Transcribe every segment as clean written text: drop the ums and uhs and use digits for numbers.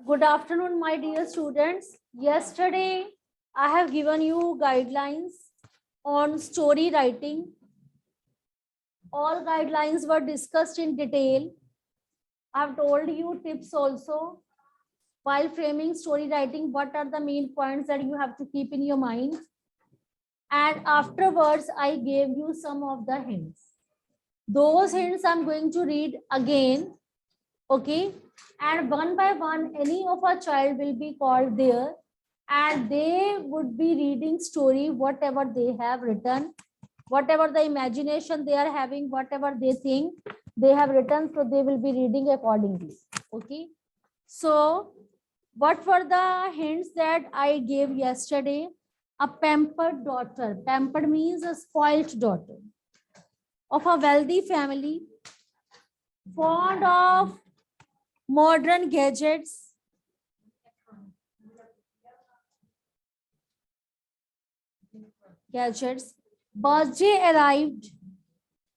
Good afternoon, my dear students. Yesterday, I have given you guidelines on story writing. All guidelines were discussed in detail. I have told you tips also while framing story writing. What are the main points that you have to keep in your mind? And afterwards, I gave you some of the hints. Those hints I'm going to read again. Okay, and one by one any of our child will be called there and they would be reading story whatever they have written, whatever the imagination they are having, whatever they think they have written, so they will be reading accordingly. Okay, so what were the hints that I gave yesterday? A pampered daughter. Pampered means a spoilt daughter of a wealthy family, fond of modern gadgets, birthday arrived,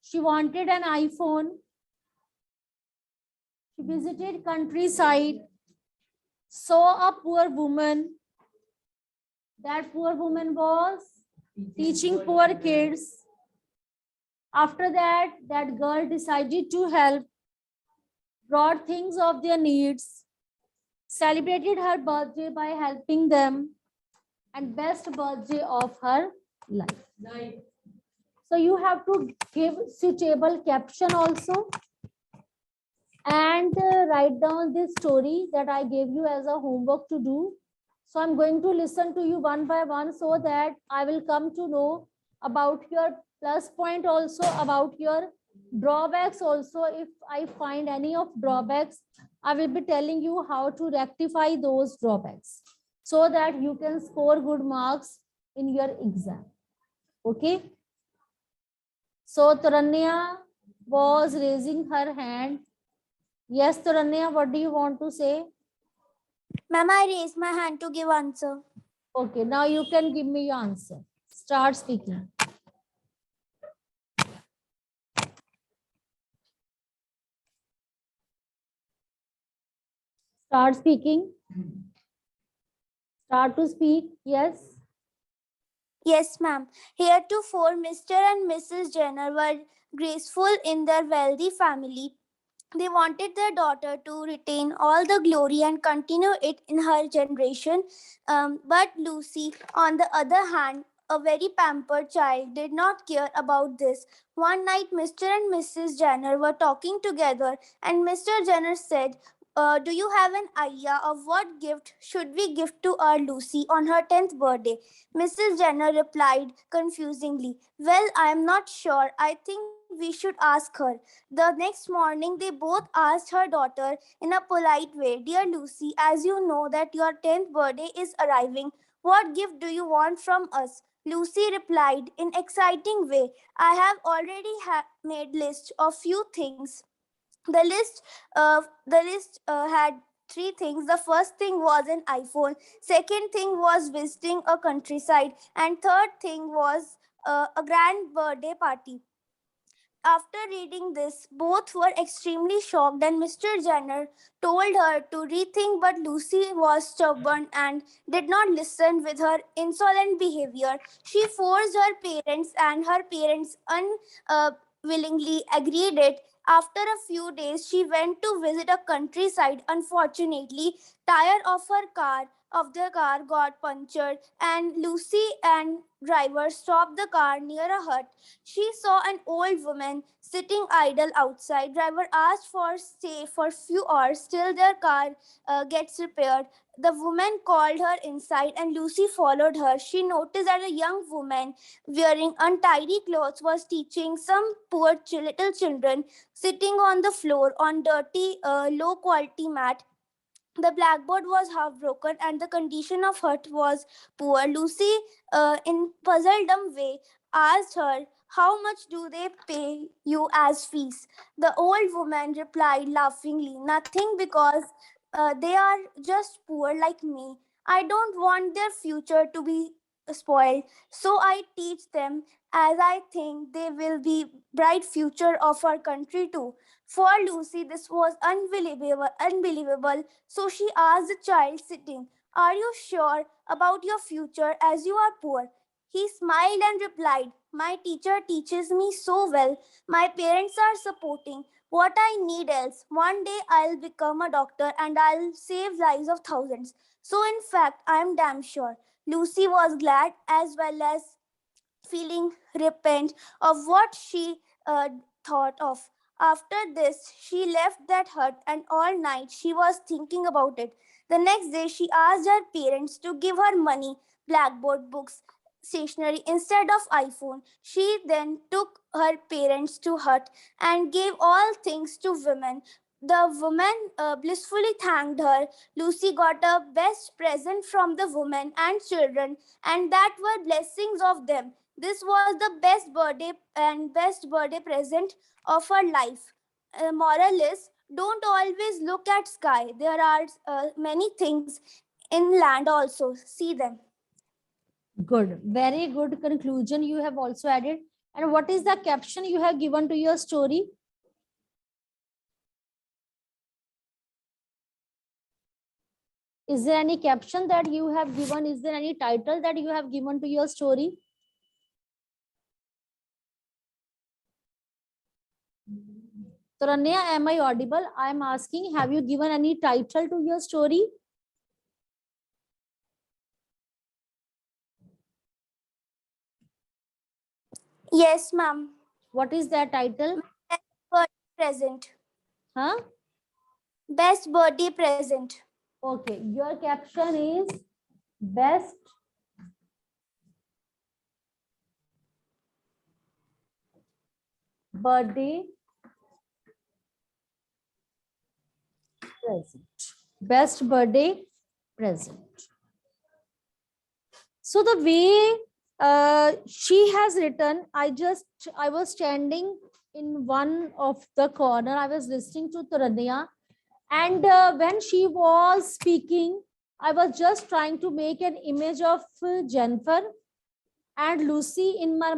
she wanted an iPhone, she visited countryside, saw a poor woman, that poor woman was teaching poor kids. After that, that girl decided to help, brought things of their needs, celebrated her birthday by helping them, and best birthday of her life. So you have to give suitable caption also and write down this story that I gave you as a homework to do. So I'm going to listen to you one by one so that I will come to know about your plus point also, about your drawbacks also. If I find any of drawbacks, I will be telling you how to rectify those drawbacks so that you can score good marks in your exam. Okay. So Taranya was raising her hand. Yes, Taranya, what do you want to say? Ma'am, I raised my hand to give answer. Okay, now you can give me your answer. Start speaking. Start speaking. Start to speak. Yes. Yes, ma'am. Heretofore, Mr. and Mrs. Jenner were graceful in their wealthy family. They wanted their daughter to retain all the glory and continue it in her generation. But Lucy, on the other hand, a very pampered child, did not care about this. One night, Mr. and Mrs. Jenner were talking together, and Mr. Jenner said, do you have an idea of what gift should we give to our Lucy on her 10th birthday? Mrs. Jenner replied confusingly, well, I am not sure. I think we should ask her. The next morning, they both asked her daughter in a polite way, dear Lucy, as you know that your 10th birthday is arriving, what gift do you want from us? Lucy replied in exciting way, I have already made list of few things. The list had three things. The first thing was an iPhone. Second thing was visiting a countryside, and third thing was a grand birthday party. After reading this, both were extremely shocked, and Mr. Jenner told her to rethink, but Lucy was stubborn and did not listen with her insolent behavior. She forced her parents, and her parents unwillingly agreed it. After a few days, she went to visit a countryside. Unfortunately, tire of the car got punctured, and Lucy and driver stopped the car near a hut. She saw an old woman sitting idle outside. Driver asked for stay for few hours till their car gets repaired. The woman called her inside and Lucy followed her. She noticed that a young woman wearing untidy clothes was teaching some poor little children sitting on the floor on dirty, low quality mat. The blackboard was half broken and the condition of hut was poor. Lucy, in puzzledom way, asked her, how much do they pay you as fees? The old woman replied laughingly, nothing, because they are just poor like me. I don't want their future to be spoiled, so I teach them as I think they will be bright future of our country too. For Lucy, this was unbelievable. So she asked the child sitting, "Are you sure about your future as you are poor?" He smiled and replied, "My teacher teaches me so well. My parents are supporting. What I need else. One day I'll become a doctor and I'll save lives of thousands. So in fact, I'm damn sure." Lucy was glad as well as feeling repent of what she thought of. After this, she left that hut, and all night she was thinking about it. The next day, she asked her parents to give her money, blackboard, books, stationery instead of iPhone. She then took her parents to hut and gave all things to women. The woman blissfully thanked her. Lucy got a best present from the women and children, and that were blessings of them. This was the best birthday present of her life. Moral is, don't always look at sky. There are many things in land also. See them. Good. Very good conclusion you have also added. And what is the caption you have given to your story? Is there any caption that you have given? Is there any title that you have given to your story? Taranya, am I audible? I am asking, have you given any title to your story? Yes, ma'am. What is that title? Best birthday present. Huh? Best birthday present. Okay, your caption is best birthday present. Best birthday present. So the way she has written, I was standing in one of the corner. I was listening to Taranya, and when she was speaking, I was just trying to make an image of Jennifer and Lucy in my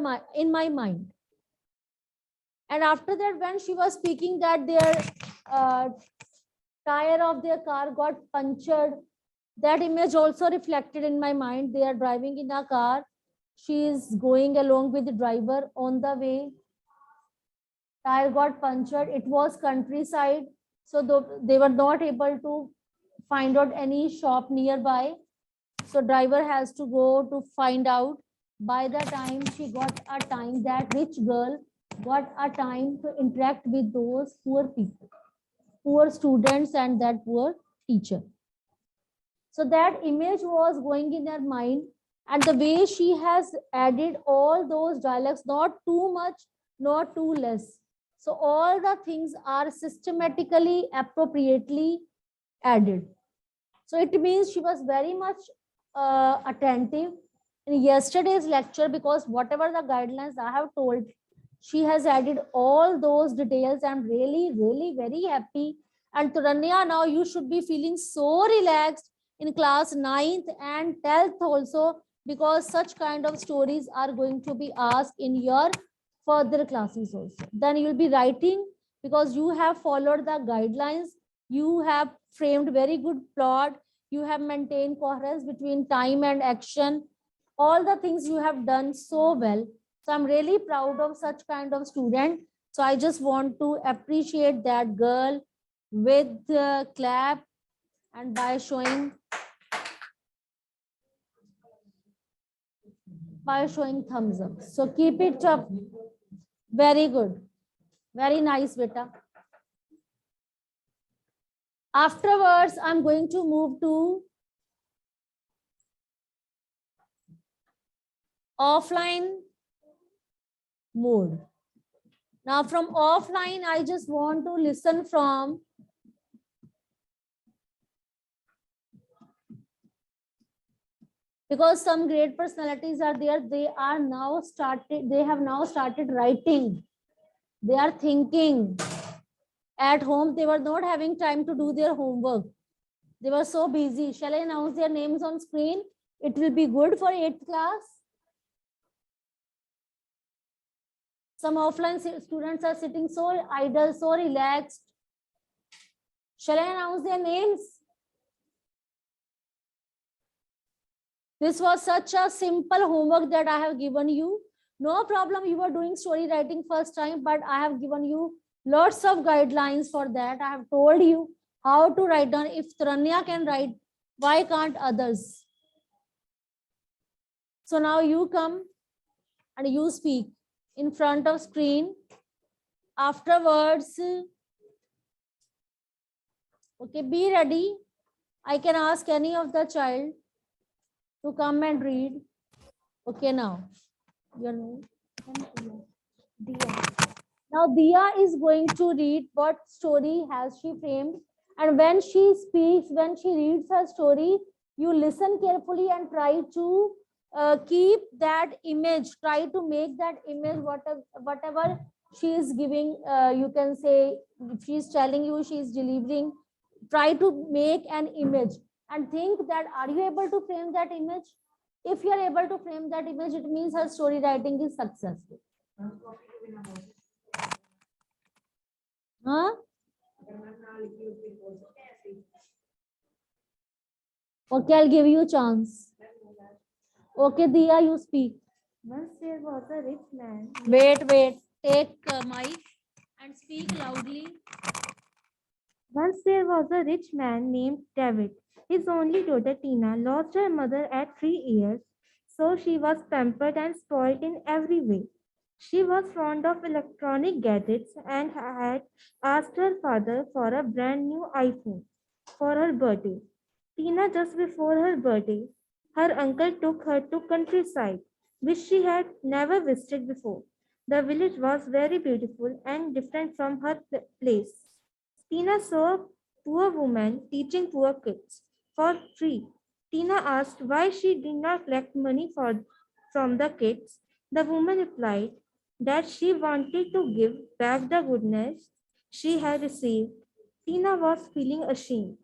mind. And after that, when she was speaking that their uh, tire of their car got punctured, that image also reflected in my mind. They are driving in a car. She is going along with the driver. On the way, tire got punctured. It was countryside, so they were not able to find out any shop nearby. So driver has to go to find out. By the time she got a time, that rich girl got a time to interact with those poor people, poor students, and that poor teacher. So that image was going in her mind, and the way she has added all those dialects, not too much, not too less. So all the things are systematically, appropriately added. So it means she was very much attentive in yesterday's lecture, because whatever the guidelines I have told, she has added all those details. I'm really, really very happy. And Turanya, now you should be feeling so relaxed in class 9th and 10th also, because such kind of stories are going to be asked in your further classes also. Then you'll be writing, because you have followed the guidelines, you have framed very good plot, you have maintained coherence between time and action. All the things you have done so well. So I'm really proud of such kind of student. So I just want to appreciate that girl with the clap and by showing thumbs up. So keep it up. Very good. Very nice, beta. Afterwards, I'm going to move to offline mode. Now from offline, I just want to listen from because some great personalities are there. They have now started writing. They are thinking. At home, they were not having time to do their homework. They were so busy. Shall I announce their names on screen? It will be good for 8th class. Some offline students are sitting so idle, so relaxed. Shall I announce their names? This was such a simple homework that I have given you. No problem, you were doing story writing first time, but I have given you lots of guidelines for that. I have told you how to write down. If Tranya can write, why can't others? So now you come and you speak in front of screen. Afterwards, okay, be ready. I can ask any of the child to come and read. Okay, now your name. Diya. Now Diya is going to read what story has she framed, and when she speaks, when she reads her story, you listen carefully and try to keep that image. Try to make that image whatever she is giving. You can say if she is telling you, she is delivering. Try to make an image and think that are you able to frame that image? If you are able to frame that image, it means her story writing is successful. Huh? Okay, I'll give you a chance. Okay, Diya, you speak. Once there was a rich man. Wait. Take mic and speak loudly. Once there was a rich man named David. His only daughter Tina lost her mother at 3 years, so she was pampered and spoiled in every way. She was fond of electronic gadgets and had asked her father for a brand new iPhone for her birthday. Tina, just before her birthday, her uncle took her to countryside, which she had never visited before. The village was very beautiful and different from her place. Tina saw a poor woman teaching poor kids for free. Tina asked why she did not collect money from the kids. The woman replied that she wanted to give back the goodness she had received. Tina was feeling ashamed.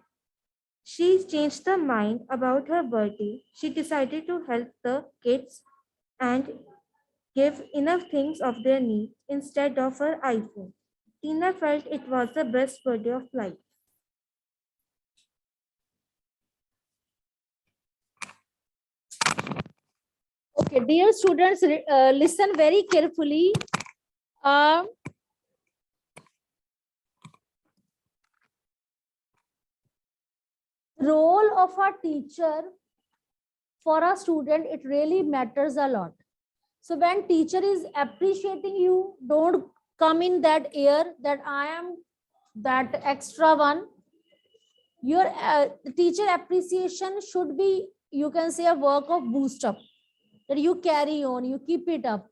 She changed her mind about her birthday. She decided to help the kids and give enough things of their needs instead of her iPhone. Tina felt it was the best birthday of life. Okay, dear students, listen very carefully. Uh, Role of a teacher for a student, it really matters a lot. So when teacher is appreciating you, don't come in that air that I am that extra one. Your teacher appreciation should be, you can say, a work of boost up, that you carry on, you keep it up.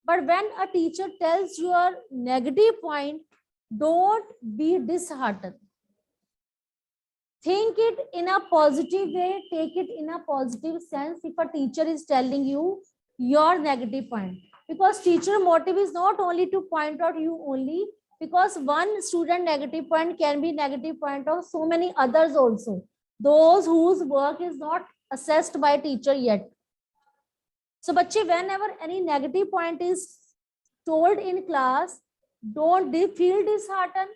But when a teacher tells your negative point, don't be disheartened. Think it in a positive way, take it in a positive sense if a teacher is telling you your negative point. Because teacher motive is not only to point out you only, because one student negative point can be negative point of so many others also. Those whose work is not assessed by teacher yet. So, bache, whenever any negative point is told in class, don't feel disheartened.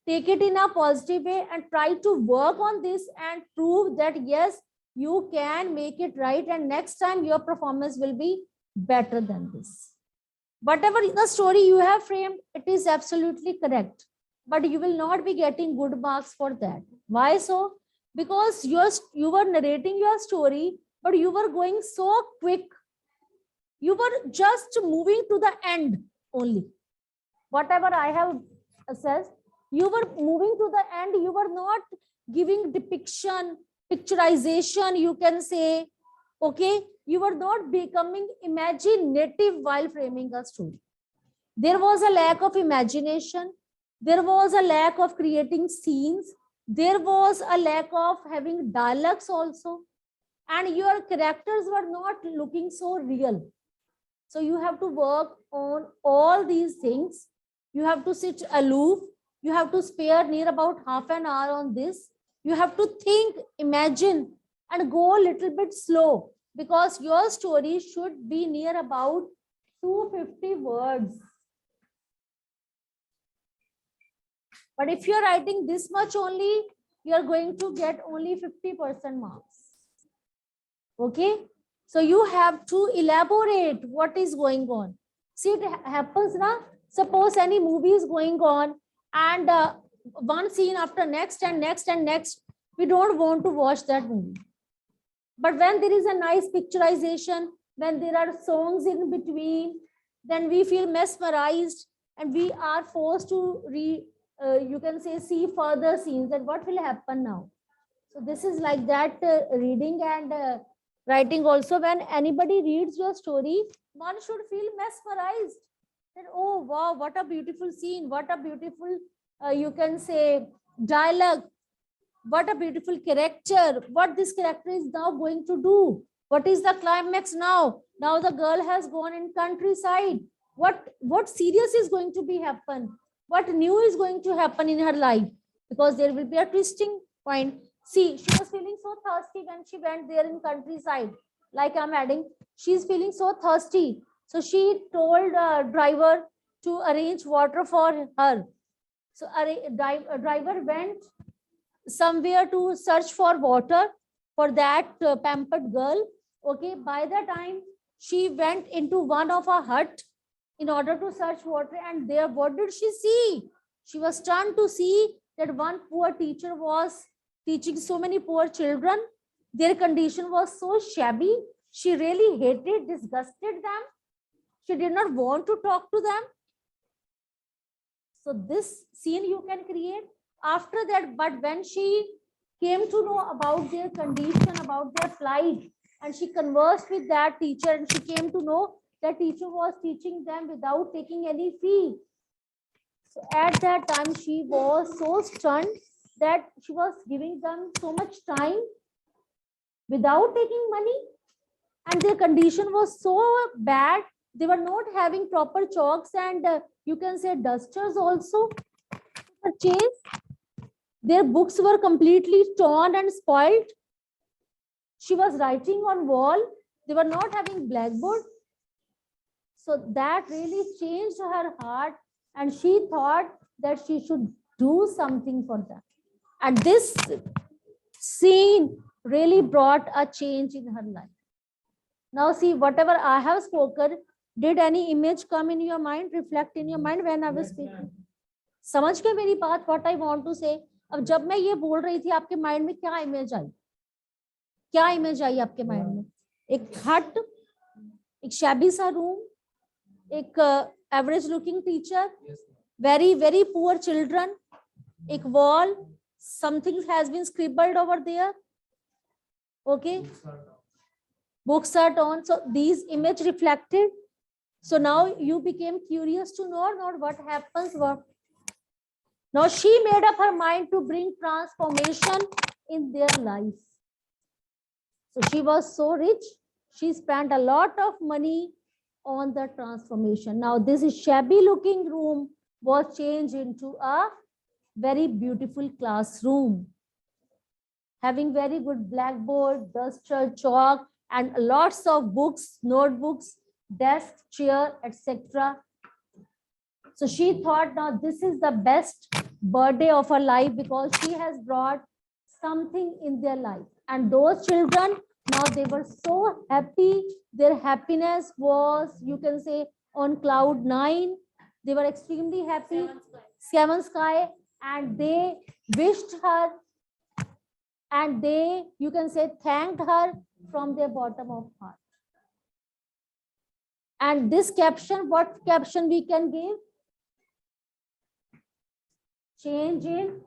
Take it in a positive way and try to work on this and prove that yes, you can make it right, and next time your performance will be better than this. Whatever the story you have framed, it is absolutely correct, but you will not be getting good marks for that. Why so? Because you were narrating your story, but you were going so quick. You were just moving to the end only. Whatever I have assessed, you were moving to the end. You were not giving depiction, picturization, you can say. Okay, you were not becoming imaginative while framing a story. There was a lack of imagination. There was a lack of creating scenes. There was a lack of having dialogues also. And your characters were not looking so real. So you have to work on all these things. You have to sit aloof. You have to spare near about half an hour on this. You have to think, imagine, and go a little bit slow, because your story should be near about 250 words. But if you're writing this much only, you're going to get only 50% marks. Okay. So you have to elaborate what is going on. See, it happens now. Suppose any movie is going on and one scene after next and next and next, we don't want to watch that movie. But when there is a nice picturization, when there are songs in between, then we feel mesmerized and we are forced to you can say see further scenes and what will happen now. So this is like that reading and writing also. When anybody reads your story, one should feel mesmerized that, oh wow, what a beautiful scene, what a beautiful you can say dialogue, what a beautiful character, what this character is now going to do, what is the climax now. Now the girl has gone in countryside, what serious is going to be happen, what new is going to happen in her life, because there will be a twisting point. See, she was feeling so thirsty when she went there in countryside. Like I'm adding, she's feeling so thirsty, so she told driver to arrange water for her. So a driver went somewhere to search for water for that pampered girl. Okay, by the time she went into one of a hut in order to search water, and there what did she see? She was stunned to see that one poor teacher was teaching so many poor children. Their condition was so shabby. She really hated, disgusted them. She did not want to talk to them. So this scene you can create after that. But when she came to know about their condition, about their plight, and she conversed with that teacher, and she came to know that teacher was teaching them without taking any fee. So at that time, she was so stunned that she was giving them so much time without taking money, and their condition was so bad. They were not having proper chalks and you can say dusters also to purchase. Their books were completely torn and spoiled. She was writing on wall. They were not having blackboard. So that really changed her heart, and she thought that she should do something for them. And this scene really brought a change in her life. Now see, whatever I have spoken, did any image come in your mind, reflect in your mind when I was speaking? समझ गए मेरी बात, what I want to say? अब जब मैं ये बोल रही थी, आपके माइंड में क्या इमेज आई? क्या इमेज आई आपके माइंड में? एक हट, एक शैबी सा रूम, एक average looking teacher, very very poor children, एक wall, something has been scribbled over there. Okay, books are torn. So these image reflected. So now you became curious to know not what happens. What now she made up her mind to bring transformation in their life. So she was so rich, she spent a lot of money on the transformation. Now this is shabby looking room was changed into a very beautiful classroom, having very good blackboard, duster, chalk, and lots of books, notebooks, desk, chair, etc. So she thought, now this is the best birthday of her life because she has brought something in their life. And those children, now they were so happy. Their happiness was, you can say, on cloud 9. They were extremely happy. Seven sky, and they wished her, and they, you can say, thanked her from their bottom of heart. And this caption, what caption we can give? Change in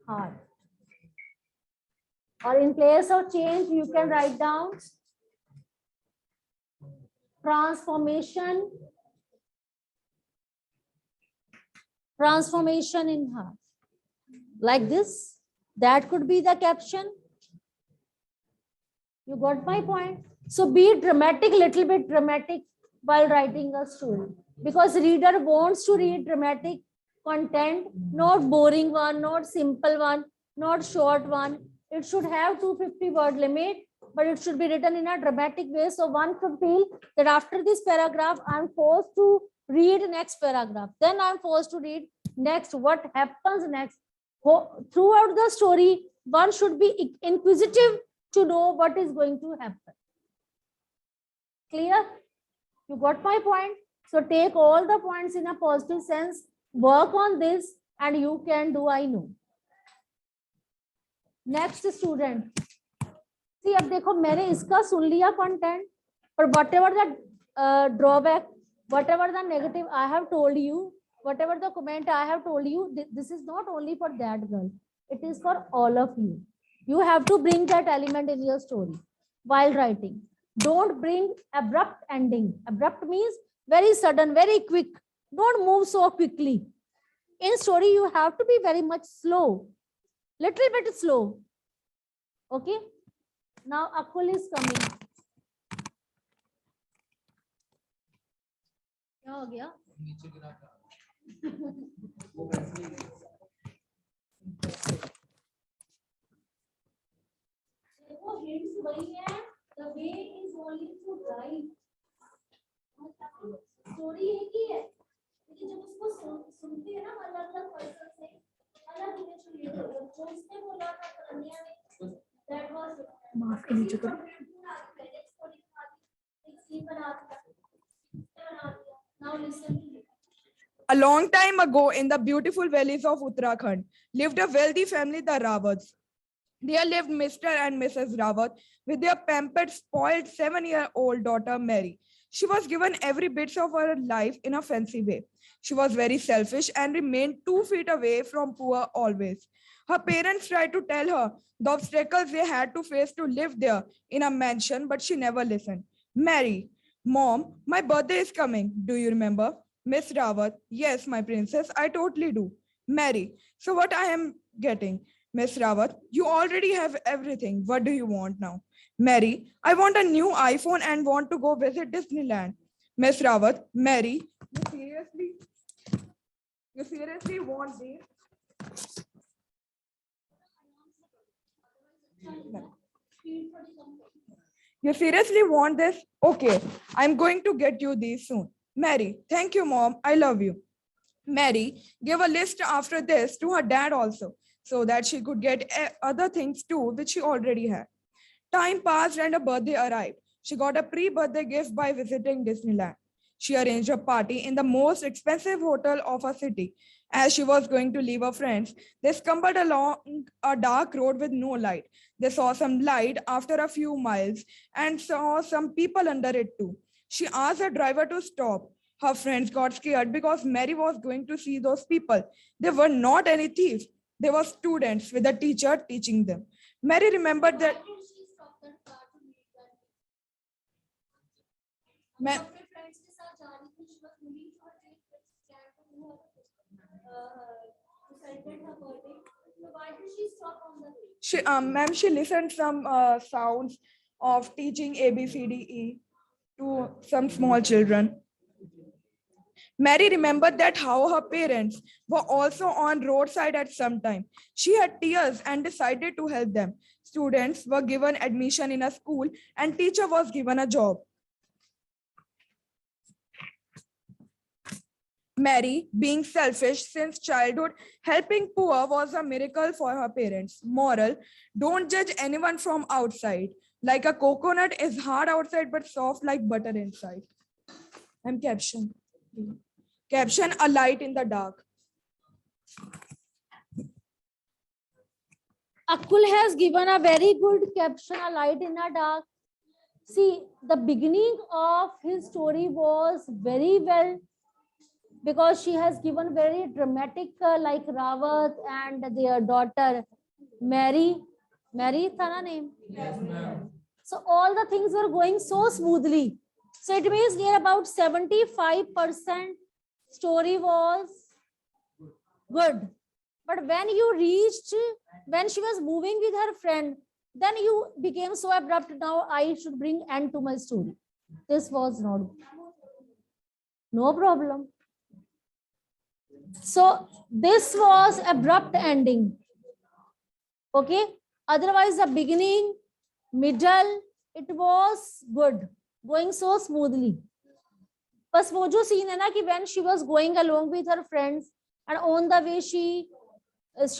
heart. Or in place of change, you can write down transformation. Transformation in heart. Like this. That could be the caption. You got my point? So be dramatic, little bit dramatic while writing a story. Because reader wants to read dramatic content, not boring one, not simple one, not short one. It should have 250 word limit, but it should be written in a dramatic way. So one could feel that after this paragraph, I'm forced to read next paragraph. Then I'm forced to read Next, what happens next? Throughout the story, one should be inquisitive to know what is going to happen. Clear? You got my point? So take all the points in a positive sense, work on this, and you can do, I know. Next student. See, अब देखो मैंने इसका सुन लिया content, but whatever the drawback, whatever the negative I have told you, whatever the comment I have told you, this is not only for that girl. It is for all of you. You have to bring that element in your story while writing. Don't bring abrupt ending. Abrupt means very sudden, very quick. Don't move so quickly. In story, you have to be very much slow. Little bit slow. Okay? Now Akul is coming. क्या हो गया? देखो hints वही है. The way is only to write. Story एक ही है. लेकिन जब उसको सुनते हैं ना अलग-अलग पर्सन से अलग इमेज क्रिएट होता है. जो इसने बोला था करनिया ने, that was माफ के नीचे करो. Now listen to me. A long time ago, in the beautiful valleys of Uttarakhand, lived a wealthy family, the Rawats. There lived Mr. and Mrs. Rawat with their pampered, spoiled 7-year-old daughter, Mary. She was given every bit of her life in a fancy way. She was very selfish and remained 2 feet away from poor always. Her parents tried to tell her the obstacles they had to face to live there in a mansion, but she never listened. Mary, Mom, my birthday is coming. Do you remember? Miss Rawat, yes, my princess, I totally do. Mary, so what I am getting? Miss Rawat, you already have everything. What do you want now? Mary, I want a new iPhone and want to go visit Disneyland. Miss Rawat, Mary, you seriously want this? You seriously want this? Okay, I'm going to get you these soon. Mary, thank you, Mom. I love you. Mary gave a list after this to her dad also, so that she could get other things too, which she already had. Time passed and her birthday arrived. She got a pre-birthday gift by visiting Disneyland. She arranged a party in the most expensive hotel of her city. As she was going to leave her friends, they stumbled along a dark road with no light. They saw some light after a few miles and saw some people under it too. She asked the driver to stop. Her friends got scared because Mary was going to see those people. They were not any thieves. They were students with a teacher teaching them. Mary remembered that. Ma'am, she listened some sounds of teaching ABCDE to some small children. Mary remembered that how her parents were also on roadside at some time. She had tears and decided to help them. Students were given admission in a school and teacher was given a job. Mary, being selfish since childhood, helping poor was a miracle for her parents. Moral, don't judge anyone from outside. Like a coconut is hard outside but soft like butter inside. And caption. Caption, a light in the dark. Akul has given a very good caption, a light in the dark. See, the beginning of his story was very well, because she has given very dramatic like Rawat and their daughter Mary. Mary Thana name. Yes, ma'am. So all the things were going so smoothly. So it means near about 75% story was good. But when you reached, when she was moving with her friend, then you became so abrupt. Now I should bring end to my story. This was not. No problem. So this was abrupt ending. Okay. Otherwise, the beginning, middle, it was good, going so smoothly. बस वो जो scene है ना कि when she was going along with her friends, and on the way she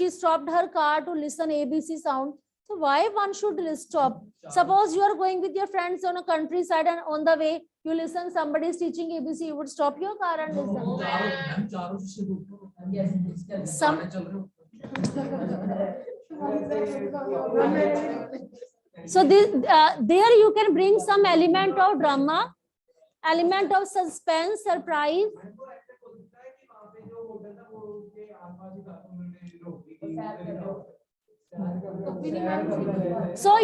stopped her car to listen ABC sound. So why one should stop? Suppose you are going with your friends on a countryside and on the way you listen somebody is teaching ABC, you would stop your car and listen. So there you can bring some element of drama, element of suspense, surprise. So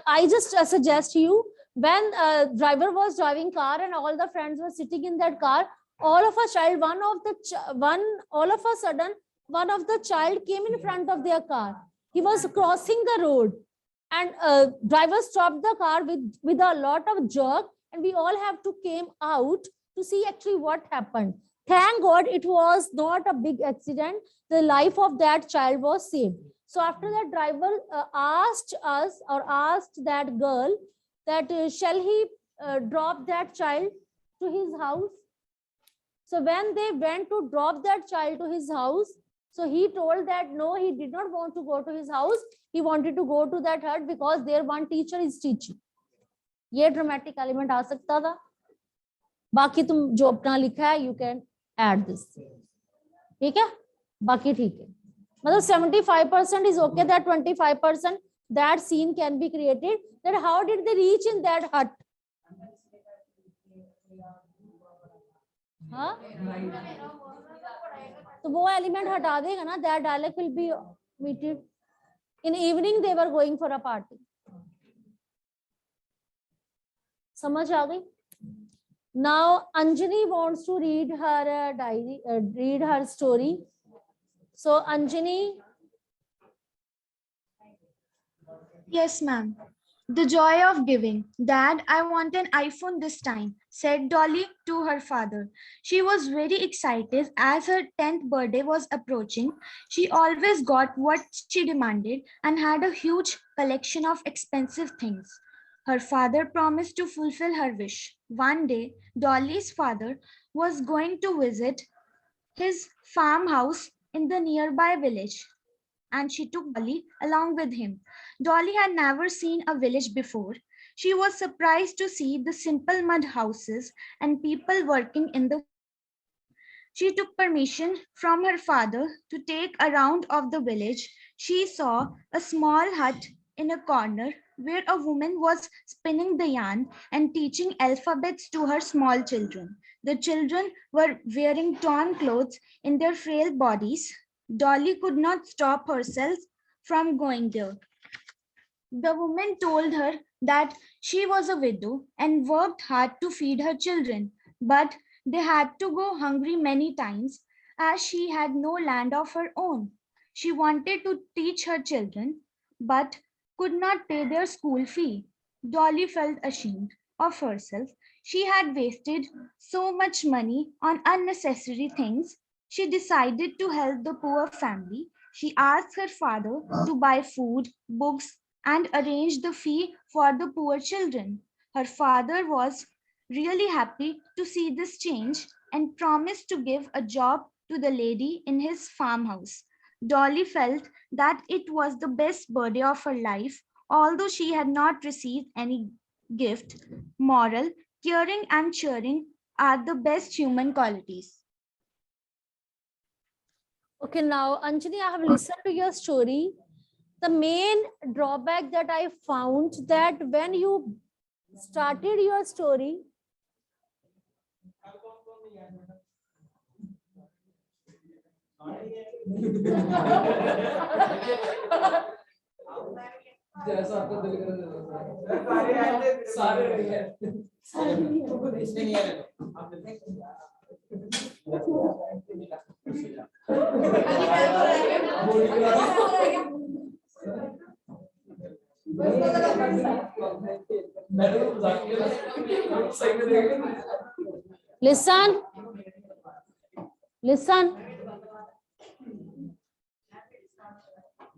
I just suggest you, when driver was driving car and all the friends were sitting in that car, all of a child, all of a sudden, one of the child came in front of their car. He was crossing the road, and driver stopped the car with a lot of jerk, and we all have to came out to see actually what happened. Thank God it was not a big accident. The life of that child was saved. So after that, driver asked us or asked that girl that shall he drop that child to his house. So when they went to drop that child to his house, so he told that no, he did not want to go to his house. He wanted to go to that hut because there one teacher is teaching. ये dramatic element आ सकता था. बाकी तुम जो अपना लिखा है, you can add this. ठीक है? बाकी ठीक है. मतलब 75% is okay, that 25% that scene can be created. That how did they reach in that hut? हाँ? तो वो एलिमेंट हटा देगा ना. That dialogue will be omitted. In evening they were going for a party. समझ आ गई? Now Anjani wants to read her diary, read her story. So Anjani. Yes, ma'am. The joy of giving. Dad, I want an iPhone this time, said Dolly to her father. She was very excited as her 10th birthday was approaching. She always got what she demanded and had a huge collection of expensive things. Her father promised to fulfill her wish. One day, Dolly's father was going to visit his farmhouse in the nearby village, and she took Dolly along with him. Dolly had never seen a village before. She was surprised to see the simple mud houses and people working in the. She took permission from her father to take a round of the village. She saw a small hut in a corner where a woman was spinning the yarn and teaching alphabets to her small children. The children were wearing torn clothes in their frail bodies. Dolly could not stop herself from going there. The woman told her that she was a widow and worked hard to feed her children, but they had to go hungry many times as she had no land of her own. She wanted to teach her children, but could not pay their school fee. Dolly felt ashamed of herself. She had wasted so much money on unnecessary things. She decided to help the poor family. She asked her father to buy food, books, and arrange the fee for the poor children. Her father was really happy to see this change and promised to give a job to the lady in his farmhouse. Dolly felt that it was the best birthday of her life, although she had not received any gift. Moral, caring and cheering are the best human qualities. Okay, now Anjani, I have listened to your story. The main drawback that I found that when you started your story, listen.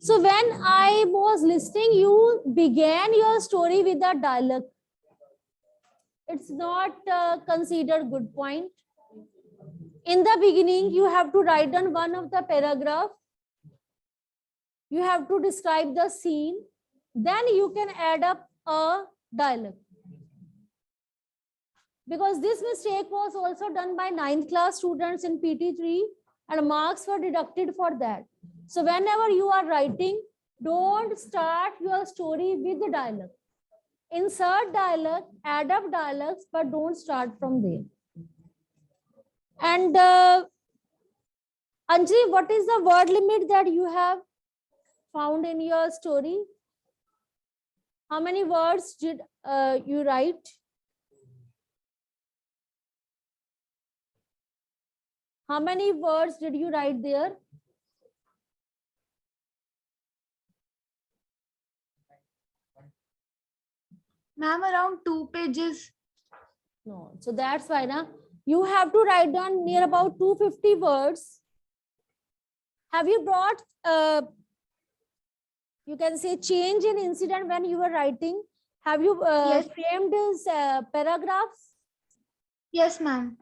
So when I was listening, you began your story with a dialogue. It's not considered good point. In the beginning, you have to write down one of the paragraph. You have to describe the scene. Then you can add up a dialogue. Because this mistake was also done by 9th class students in PT3 and marks were deducted for that. So whenever you are writing, don't start your story with the dialogue. Insert dialogue, add up dialogues, but don't start from there. And Anjali, what is the word limit that you have found in your story? How many words did you write? How many words did you write there? Ma'am, around 2 pages. No. So that's why now you have to write down near about 250 words. Have you brought, you can say, change in incident when you were writing? Have you Yes. framed these paragraphs? Yes, ma'am.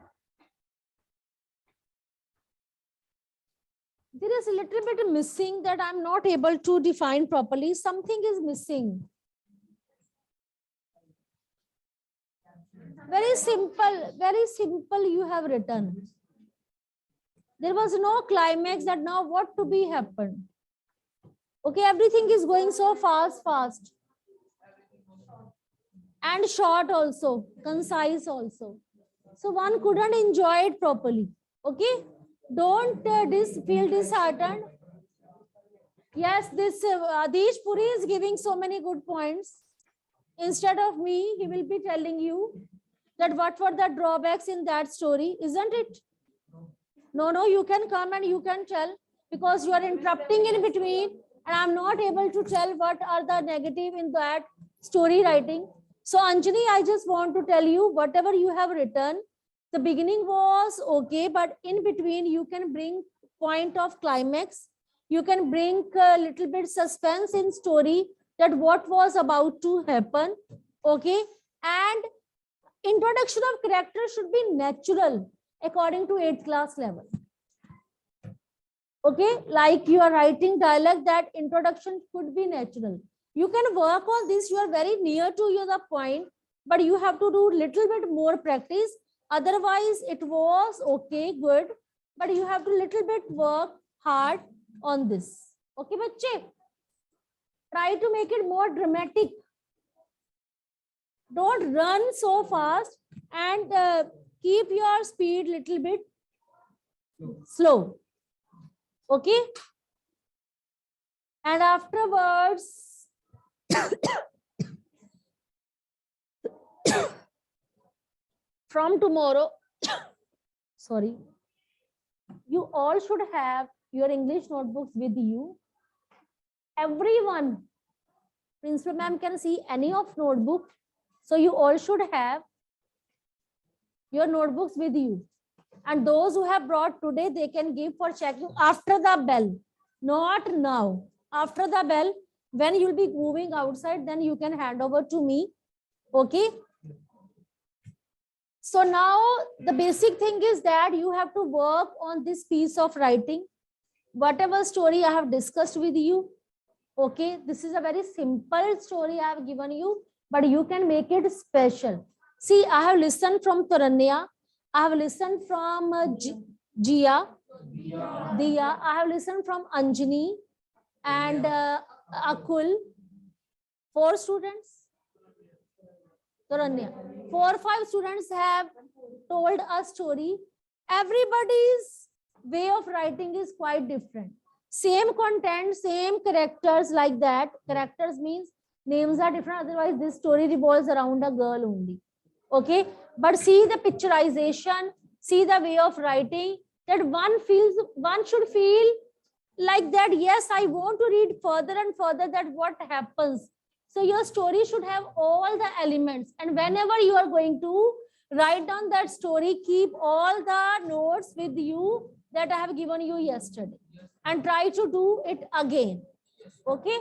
There is a little bit missing that I'm not able to define properly. Something is missing. Very simple you have written. There was no climax that now what to be happened. Okay, everything is going so fast. And short also, concise also. So one couldn't enjoy it properly. Okay, don't feel disheartened. Yes, this Adish Puri is giving so many good points. Instead of me, he will be telling you that what were the drawbacks in that story, isn't it? No, you can come and you can tell, because you are interrupting in between and I'm not able to tell what are the negative in that story writing. So Anjani, I just want to tell you, whatever you have written, the beginning was okay, but in between you can bring point of climax. You can bring a little bit suspense in story, that what was about to happen. Okay, and introduction of character should be natural according to 8th class level. Okay, like you are writing dialogue, that introduction could be natural. You can work on this, you are very near to the point, but you have to do little bit more practice. Otherwise it was okay, good, but you have to little bit work hard on this. Okay, bache? Try to make it more dramatic. Don't run so fast, and keep your speed little bit slow. Okay, and afterwards from tomorrow sorry, you all should have your English notebooks with you. Everyone, principal ma'am can see any of notebook, so you all should have your notebooks with you. And those who have brought today, they can give for checking after the bell, not now. After the bell, when you'll be moving outside, then you can hand over to me. Okay. So now the basic thing is that you have to work on this piece of writing. Whatever story I have discussed with you. Okay. This is a very simple story I have given you, but you can make it special. See, I have listened from Taranya. I have listened from Jia, Diya. I have listened from Anjani and Akul. 4 students. Taranya. 4 or 5 students have told a story. Everybody's way of writing is quite different. Same content, same characters, like that. Characters means names are different. Otherwise, this story revolves around a girl only. Okay, but see the picturization, see the way of writing, that one should feel like that, yes, I want to read further and further, that what happens. So your story should have all the elements, and whenever you are going to write down that story, keep all the notes with you that I have given you yesterday, and try to do it again. Okay.